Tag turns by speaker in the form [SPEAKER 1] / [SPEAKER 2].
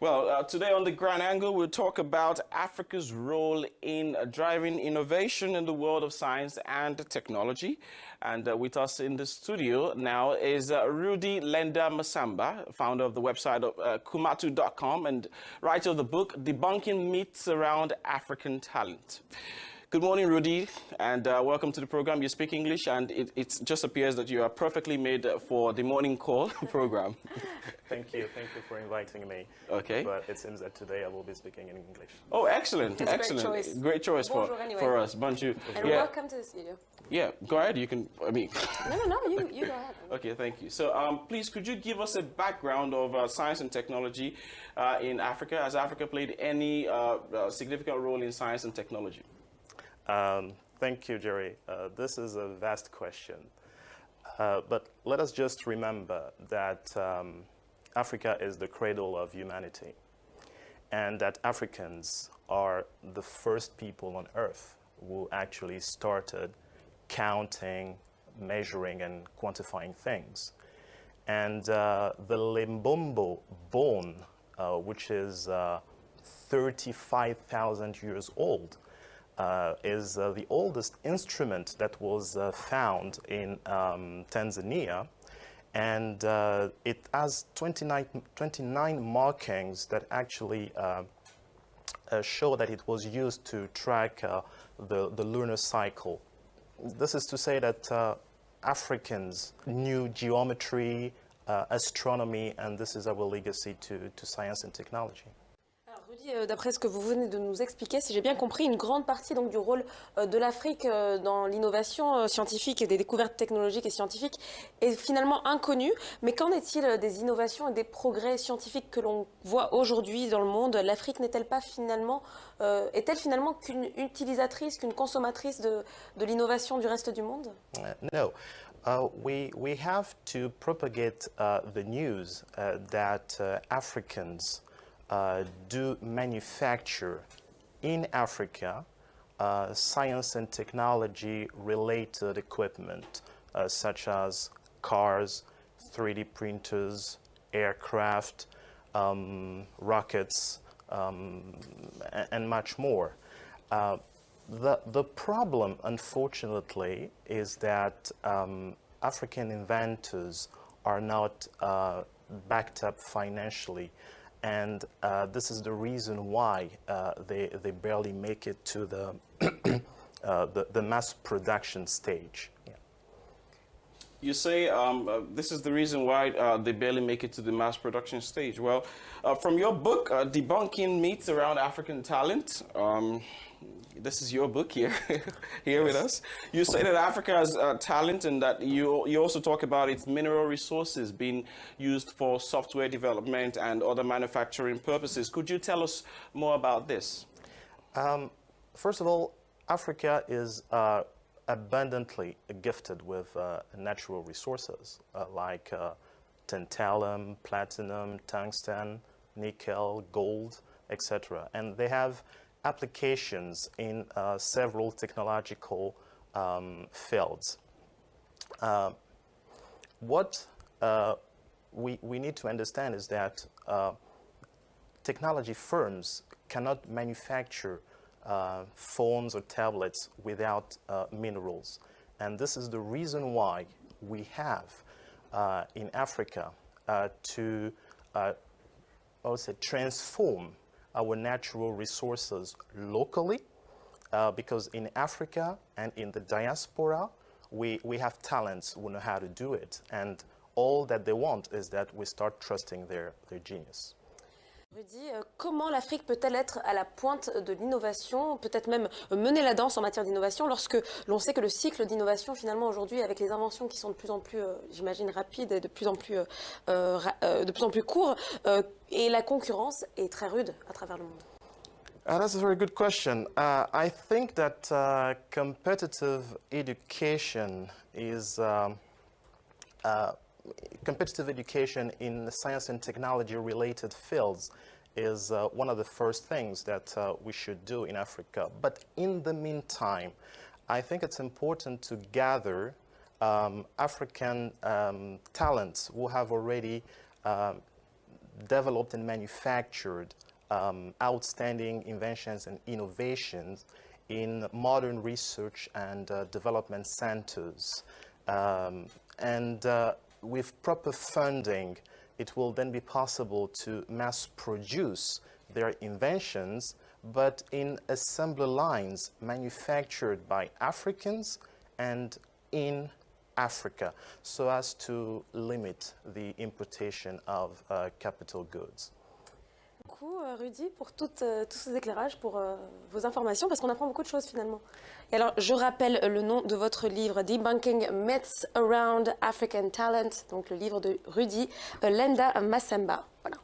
[SPEAKER 1] Well, today on the Grand Angle, we'll talk about Africa's role in driving innovation in the world of science and technology. And with us in the studio now is Rudy Lenda Massamba, founder of the website of kumatu.com and writer of the book Debunking Myths Around African Talent. Good morning, Rudy, and welcome to the program. You speak English, and it just appears that you are perfectly made for the morning call program.
[SPEAKER 2] Thank you for inviting me.
[SPEAKER 1] Okay.
[SPEAKER 2] But it seems that today I will be speaking in English.
[SPEAKER 1] Oh, excellent,
[SPEAKER 3] That's
[SPEAKER 1] excellent. Great choice
[SPEAKER 3] anyway.
[SPEAKER 1] for us. Bonjour.
[SPEAKER 3] And welcome to the studio.
[SPEAKER 1] Yeah, go ahead. You can,
[SPEAKER 3] No, you go ahead.
[SPEAKER 1] Okay, thank you. So please, could you give us a background of science and technology in Africa? Has Africa played any significant role in science and technology?
[SPEAKER 2] Thank you, Jerry. This is a vast question. But let us just remember that Africa is the cradle of humanity, and that Africans are the first people on Earth who actually started counting, measuring, and quantifying things. And the Limbombo bone, which is 35,000 years old, is the oldest instrument that was found in Tanzania, and it has 29 markings that actually show that it was used to track the lunar cycle. This is to say that Africans knew geometry, astronomy, and this is our legacy to science and technology.
[SPEAKER 3] Rudy, d'après ce que vous venez de nous expliquer, si j'ai bien compris, une grande partie donc, du rôle de l'Afrique dans l'innovation scientifique et des découvertes technologiques et scientifiques est finalement inconnue. Mais qu'en est-il des innovations et des progrès scientifiques que l'on voit aujourd'hui dans le monde? L'Afrique n'est-elle pas finalement, est-elle finalement qu'une utilisatrice, qu'une consommatrice de l'innovation du reste du monde?
[SPEAKER 2] No. We have to propagate the news that Africans do manufacture in Africa science and technology related equipment such as cars, 3D printers, aircraft, rockets, and much more. The problem, unfortunately, is that African inventors are not backed up financially. And this is the reason why they barely make it to the mass production stage. Yeah.
[SPEAKER 1] You say this is the reason why they barely make it to the mass production stage. Well, from your book, Debunking Myths Around African Talent, this is your book here, here with us. You say that Africa has talent, and that you also talk about its mineral resources being used for software development and other manufacturing purposes. Could you tell us more about this?
[SPEAKER 2] First of all, Africa is abundantly gifted with natural resources like tantalum, platinum, tungsten, nickel, gold, etc. And they have applications in several technological fields. What we need to understand is that technology firms cannot manufacture phones or tablets without minerals. And this is the reason why we have in Africa to also transform our natural resources locally, because in Africa and in the diaspora, we have talents who know how to do it. And all that they want is that we start trusting their genius.
[SPEAKER 3] Rudy, comment l'Afrique peut-elle être à la pointe de l'innovation, peut-être même mener la danse en matière d'innovation, lorsque l'on sait que le cycle d'innovation, finalement, aujourd'hui, avec les inventions qui sont de plus en plus, j'imagine, rapides et de plus en plus courts, et la concurrence est très rude à travers le monde?
[SPEAKER 2] That's a very good question. I think that competitive education is competitive education in science and technology related fields is one of the first things that we should do in Africa. But in the meantime, I think it's important to gather African talents who have already developed and manufactured outstanding inventions and innovations in modern research and development centers. With proper funding, it will then be possible to mass produce their inventions, but in assembly lines manufactured by Africans and in Africa, so as to limit the importation of capital goods.
[SPEAKER 3] Beaucoup, Rudy, pour tous ces éclairages, pour vos informations, parce qu'on apprend beaucoup de choses finalement. Et alors, je rappelle le nom de votre livre, Debunking Myths Around African Talent, donc le livre de Rudy, Lenda Massamba. Voilà.